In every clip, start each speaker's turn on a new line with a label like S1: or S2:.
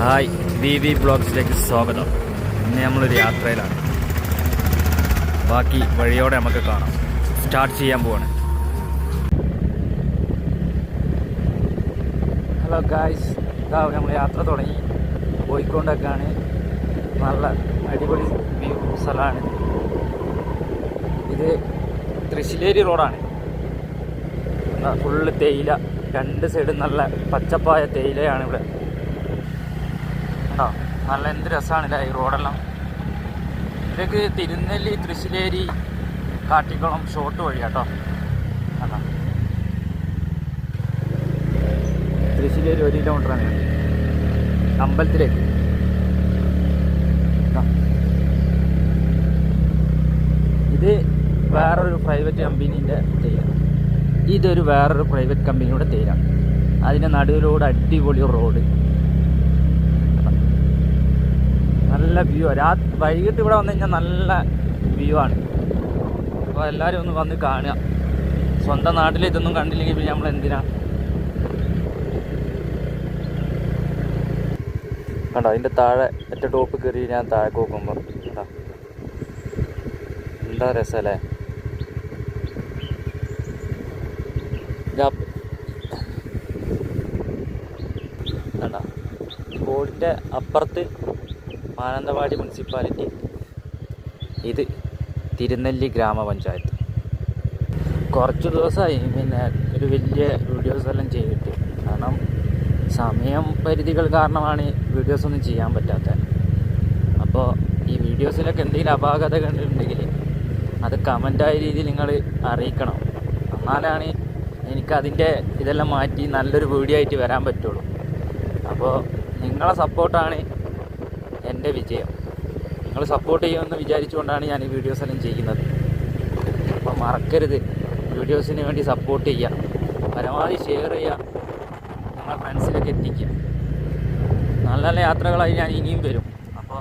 S1: Hi V ബ്ലോഗ്സിലേക്ക് സ്വാഗതം. ഇന്ന് നമ്മളൊരു യാത്രയിലാണ്. ബാക്കി വഴിയോടെ നമുക്ക് കാണാം. സ്റ്റാർട്ട് ചെയ്യാൻ പോവാണ്. ഹലോ ഗായ്സ്, ഇതാ നമ്മൾ യാത്ര തുടങ്ങി. പോയിക്കൊണ്ടൊക്കെയാണ്. നല്ല അടിപൊളി വ്യൂ സ്ഥലമാണ് ഇത്. തൃശ്ശിലേരി റോഡാണ്. ഫുള്ള് തേയില, രണ്ട് സൈഡും നല്ല പച്ചപ്പായ തേയിലയാണ് ഇവിടെ. നല്ല എന്ത് രസമാണില്ല ഈ റോഡെല്ലാം. ഇതൊക്കെ തിരുനെല്ലി, തൃശ്ശിലേരി, കാട്ടിക്കുളം ഷോർട്ട് വഴി കേട്ടോ. അതാ തൃശ്ശിലേരി 1 കിലോമീറ്ററാണ് അമ്പലത്തിലേക്ക്. ഇത് വേറൊരു പ്രൈവറ്റ് കമ്പനീൻ്റെ തേയില. ഇതൊരു വേറൊരു പ്രൈവറ്റ് കമ്പനിയുടെ തേയില. അതിൻ്റെ നടുവിലൂടെ അടിപൊളി റോഡ്, നല്ല വ്യൂ. വൈകിട്ട് ഇവിടെ വന്നു കഴിഞ്ഞാൽ നല്ല വ്യൂ ആണ്. അപ്പോൾ എല്ലാവരും ഒന്ന് വന്ന് കാണുക. സ്വന്തം നാട്ടിൽ ഇതൊന്നും കണ്ടില്ലെങ്കിൽ പിന്നെ നമ്മൾ എന്തിനാ. കണ്ടോ, അതിൻ്റെ താഴെ ഏറ്റവും ടോപ്പ് കയറി ഞാൻ താഴെ നോക്കുമ്പോൾ എന്താ രസമല്ലേ. കണ്ടോ, റോഡിൻ്റെ അപ്പുറത്ത് മാനന്തവാടി മുനിസിപ്പാലിറ്റി, ഇത് തിരുനെല്ലി ഗ്രാമപഞ്ചായത്ത്. കുറച്ച് ദിവസമായി പിന്നെ ഒരു വലിയ വീഡിയോസ് എല്ലാം ചെയ്തിട്ട്. കാരണം സമയം പരിധികൾ കാരണമാണ് വീഡിയോസൊന്നും ചെയ്യാൻ പറ്റാത്തത്. അപ്പോൾ ഈ വീഡിയോസിലൊക്കെ എന്തെങ്കിലും അപാകതകൾ ഉണ്ടെങ്കിൽ അത് കമൻ്റായ രീതിയിൽ നിങ്ങൾ അറിയിക്കണം. എന്നാലാണ് എനിക്കതിൻ്റെ ഇതെല്ലാം മാറ്റി നല്ലൊരു വീഡിയോ ആയിട്ട് വരാൻ പറ്റുള്ളൂ. അപ്പോൾ നിങ്ങളെ സപ്പോർട്ടാണ് എൻ്റെ വിജയം. നിങ്ങൾ സപ്പോർട്ട് ചെയ്യുമെന്ന് വിചാരിച്ചുകൊണ്ടാണ് ഞാൻ ഈ വീഡിയോസ് എല്ലാം ചെയ്യുന്നത്. അപ്പോൾ മറക്കരുത്, വീഡിയോസിന് വേണ്ടി സപ്പോർട്ട് ചെയ്യുക, പരമാവധി ഷെയർ ചെയ്യുക, നിങ്ങളെ ഫ്രണ്ട്സിലേക്ക് എത്തിക്കുക. നല്ല നല്ല യാത്രകളായി ഞാൻ ഇനിയും വരും. അപ്പോൾ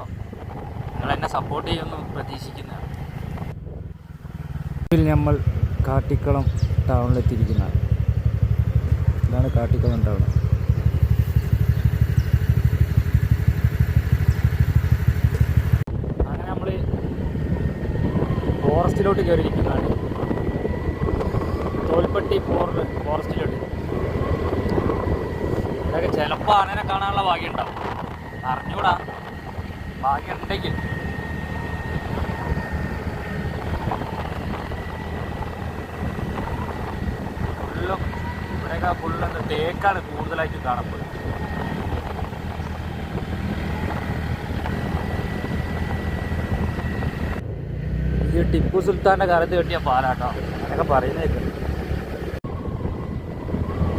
S1: നിങ്ങളെന്നെ സപ്പോർട്ട് ചെയ്യുമെന്ന് പ്രതീക്ഷിക്കുന്നതാണ്. നമ്മൾ കാട്ടിക്കുളം ടൗണിലെത്തിയിരിക്കുന്നതാണ്. ഇതാണ് കാട്ടിക്കുളം ടൗൺ. ഫോറസ്റ്റിലോട്ട് കയറിയിരിക്കുന്നതാണ്. തോൽപ്പെട്ടി ഫോറസ്റ്റിലോട്ട്. ഇതൊക്കെ ചിലപ്പോൾ ആനനെ കാണാനുള്ള ഭാഗ്യം ഉണ്ടാവും. അറിഞ്ഞൂടാ, ഭാഗ്യം ഉണ്ടെങ്കിൽ. ഫുള്ളും ഇവിടെയൊക്കെ ഫുള്ള് തേക്കാണ് കൂടുതലായിട്ട് കാണപ്പെടുന്നത്. ഇത് ടിപ്പു സുൽത്താൻ്റെ കാലത്ത് കെട്ടിയ പാലാട്ടോ, അങ്ങനെയൊക്കെ പറയുന്നേക്ക്.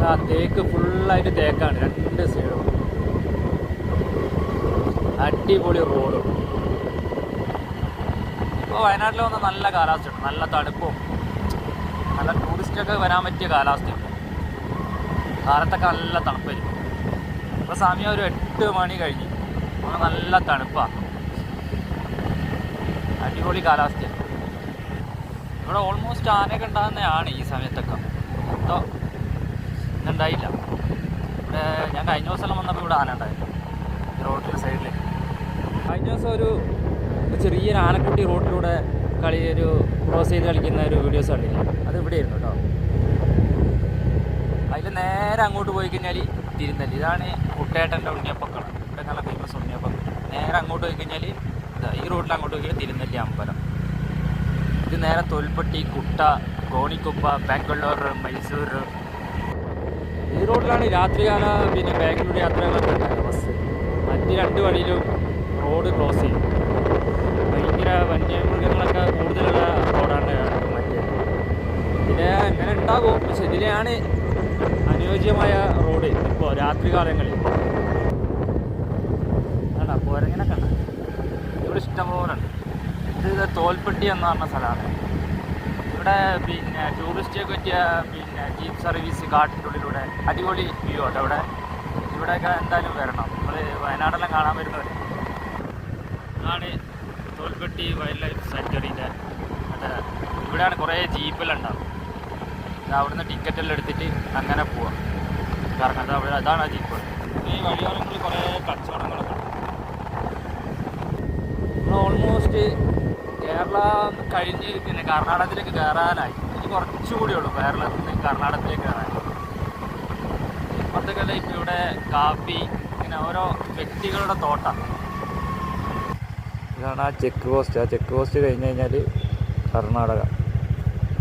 S1: ആ തേക്ക് ഫുള്ളായിട്ട് തേക്കാണ്, രണ്ട് സൈഡും. അടിപൊളി റോഡും. ഇപ്പോൾ വയനാട്ടിൽ വന്ന നല്ല കാലാവസ്ഥയുണ്ട്, നല്ല തണുപ്പും, നല്ല ടൂറിസ്റ്റൊക്കെ വരാൻ പറ്റിയ കാലാവസ്ഥയുണ്ട്. കാലത്തൊക്കെ നല്ല തണുപ്പായിരിക്കും. ഇപ്പോൾ സമയം ഒരു 8 മണി കഴിഞ്ഞ്, അപ്പോൾ നല്ല തണുപ്പാണ്. അടിപൊളി കാലാവസ്ഥയാണ്. ഇവിടെ ഓൾമോസ്റ്റ് ആനയൊക്കെ ഉണ്ടാകുന്നതാണ് ഈ സമയത്തൊക്കെ. എന്തോ ഇന്നുണ്ടായില്ല. ഇവിടെ ഞാൻ കഴിഞ്ഞ ദിവസം വന്നപ്പോൾ ഇവിടെ ആന ഉണ്ടായിരുന്നു റോഡിൻ്റെ സൈഡിൽ. കഴിഞ്ഞ ദിവസം ഒരു ചെറിയൊരു ആനക്കുട്ടി റോഡിലൂടെ ഒരു ക്രോസ് ചെയ്ത് കളിക്കുന്ന ഒരു വീഡിയോസ് കണ്ടില്ലേ, അത് ഇവിടെ ആയിരുന്നു കേട്ടോ. അതിൽ നേരെ അങ്ങോട്ട് പോയി കഴിഞ്ഞാൽ തിരുനെല്ലി. ഇതാണ് കുട്ടേട്ടൻ്റെ ഉണ്ണിയപ്പക്കള. ഇവിടെ നല്ല ഫേമസ് ഉണ്ണിയപ്പം. നേരെ അങ്ങോട്ട് പോയി കഴിഞ്ഞാൽ ഈ റോഡിൽ അങ്ങോട്ട് പോയി കഴിഞ്ഞാൽ തിരുനെല്ലി അമ്പലം. ഇത് നേരെ തോൽപ്പെട്ടി, കുട്ട, കോണിക്കുപ്പ, ബാംഗ്ലൂർ, മൈസൂർ. ഈ റോഡിലാണ് രാത്രികാല പിന്നെ ബാംഗ്ലൂർ യാത്രകളൊക്കെ ഉണ്ടായത് ബസ്. മറ്റ് 2 വഴിയിലും റോഡ് ക്ലോസ് ചെയ്യും. ഭയങ്കര വന്യമൃഗങ്ങളൊക്കെ കൂടുതലുള്ള റോഡാണ് മറ്റേ. ഇതിലെ ഇങ്ങനെ ഉണ്ടാകും, പക്ഷെ ഇതിലെയാണ് അനുയോജ്യമായ റോഡ് ഇപ്പോൾ രാത്രികാലങ്ങളിൽ. വേണ്ട പോരങ്ങനെ കണ്ട ഇവിടെ ഇഷ്ടംപോലെ ഉണ്ട്. ഇത് തോൽപ്പെട്ടി എന്ന് പറഞ്ഞ സ്ഥലമാണ്. ഇവിടെ പിന്നെ ടൂറിസ്റ്റൊക്കെ പറ്റിയ പിന്നെ ജീപ്പ് സർവീസ് കാട്ടിൻ്റെ ഉള്ളിലൂടെ അടിപൊളി വ്യൂ ഉണ്ട്. ഇവിടെയൊക്കെ എന്തായാലും വരണം. നമ്മൾ വയനാടെല്ലാം കാണാൻ വരുന്നവർ. ഇതാണ് തോൽപ്പെട്ടി വൈൽഡ് ലൈഫ് സാങ്ച്വറീൻ്റെ ഇവിടെയാണ് കുറേ ജീപ്പെല്ലാം ഉണ്ടാവും. അവിടുന്ന് ടിക്കറ്റെല്ലാം എടുത്തിട്ട് അങ്ങനെ പോവാം. കറങ്ങാം. അതാണ് ആ ജീപ്പ്. ഈ വഴിയോരങ്ങളിൽ കുറേ കച്ചവടങ്ങളൊക്കെ ഉണ്ട്. നമ്മൾ ഓൾമോസ്റ്റ് കേരള കഴിഞ്ഞ് പിന്നെ കർണാടകത്തിലേക്ക് കയറാനായി. ഇനി കുറച്ചുകൂടി ഉള്ളൂ കേരളത്തിൽ നിന്ന് കർണാടകത്തിലേക്ക് കയറാൻ. ഇപ്പോഴത്തേക്കല്ല ഇപ്പം ഇവിടെ കാപ്പി ഇങ്ങനെ ഓരോ വ്യക്തികളുടെ തോട്ടം. ഇതാണ് ആ ചെക്ക് പോസ്റ്റ്. ആ ചെക്ക് പോസ്റ്റ് കഴിഞ്ഞ് കഴിഞ്ഞാൽ കർണാടക,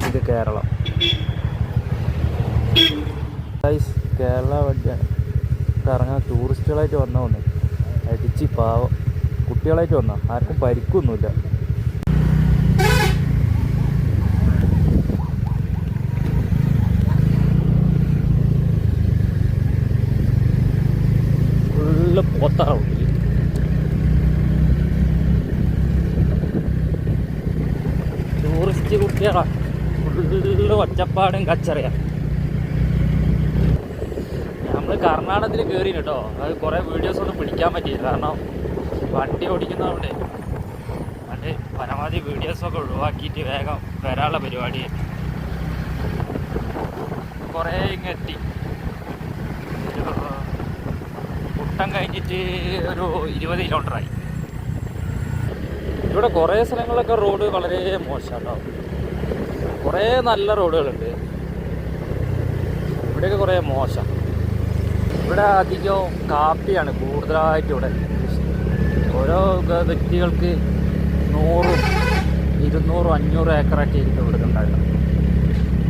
S1: ഇത് കേരളം. കേരള വണ്ടിയാണ് കറങ്ങാൻ ടൂറിസ്റ്റുകളായിട്ട് വന്ന ഒന്ന് അടിച്ച് പാവം കുട്ടികളായിട്ട് വന്ന ആർക്കും പരിക്കൊന്നുമില്ല. ഫുള്ള് പോത്താറും ടൂറിസ്റ്റ് കുട്ടികളാണ്. ഫുള്ള് ഒച്ചപ്പാടും കച്ചറയാണ്. നമ്മൾ കർണാടകത്തിൽ കയറി കേട്ടോ. അത് കുറേ വീഡിയോസൊന്നും പിടിക്കാൻ പറ്റിയില്ല, കാരണം വണ്ടി ഓടിക്കുന്നതുകൊണ്ട് വണ്ടി പരമാവധി വീഡിയോസൊക്കെ ഒഴിവാക്കിയിട്ട് വേഗം വരാനുള്ള പരിപാടി. കുറേ ഇങ്ങെത്തി ഒരു കുട്ടം കഴിഞ്ഞിട്ട് ഒരു 20 കിലോമീറ്ററായി. ഇവിടെ കുറേ സ്ഥലങ്ങളിലൊക്കെ റോഡ് വളരെ മോശമാണ്. കുറേ നല്ല റോഡുകളുണ്ട്, ഇവിടെയൊക്കെ കുറേ മോശം. ഇവിടെ അധികം കാപ്പിയാണ് കൂടുതലായിട്ട് ഇവിടെ. ഓരോ വ്യക്തികൾക്ക് 100, 200, 500 ഏക്കറൊക്കെ ആയിരിക്കും ഇവിടെ ഉണ്ടാകുക.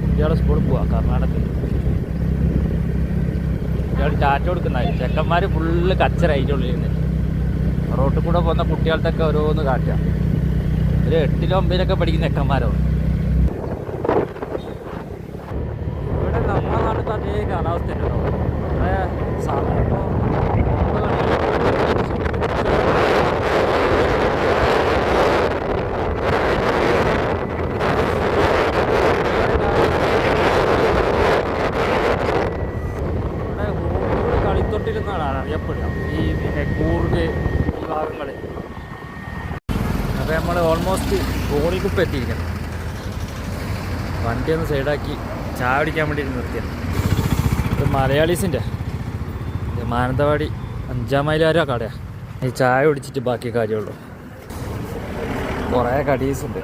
S1: കുട്ടികൾ സ്കൂളിൽ പോവാം കർണാടകത്തിൽ. കുട്ടികൾ ടാറ്റ കൊടുക്കുന്നതായി. ചെക്കന്മാർ ഫുള്ള് കച്ചറായിട്ടുള്ളിൽ നിന്ന് റോട്ടിൽ കൂടെ പോകുന്ന കുട്ടികൾക്കൊക്കെ ഓരോന്ന് കാട്ടുക. ഒരു 8-ലും 9-ലൊക്കെ പഠിക്കുന്ന ചെക്കന്മാരാണ്. ഇവിടെ നമ്മുടെ നാട്ടിൽ അതേ കാലാവസ്ഥ ഉണ്ടല്ലോ. ഇവിടെ സമയം ഇപ്പോൾ കളിത്തൊട്ടിലെന്നാണ് അറിയപ്പെടുക ഈ പിന്നെ കൂർഗ് ഈ ഭാഗങ്ങൾ. അപ്പോൾ നമ്മൾ ഓൾമോസ്റ്റ് കോണിക്കുപ്പം എത്തിയിരിക്കണം. വണ്ടി ഒന്ന് സൈഡാക്കി ചായ കുടിക്കാൻ വേണ്ടി നിർത്തിയത്. ഇത് മലയാളീസിൻ്റെ മാനന്തവാടി 5-ാം മൈലാരോ കടയാണ്. ഈ ചായ കുടിച്ചിട്ട് ബാക്കി കാര്യമുള്ളൂ. കുറേ കടീസുണ്ട്.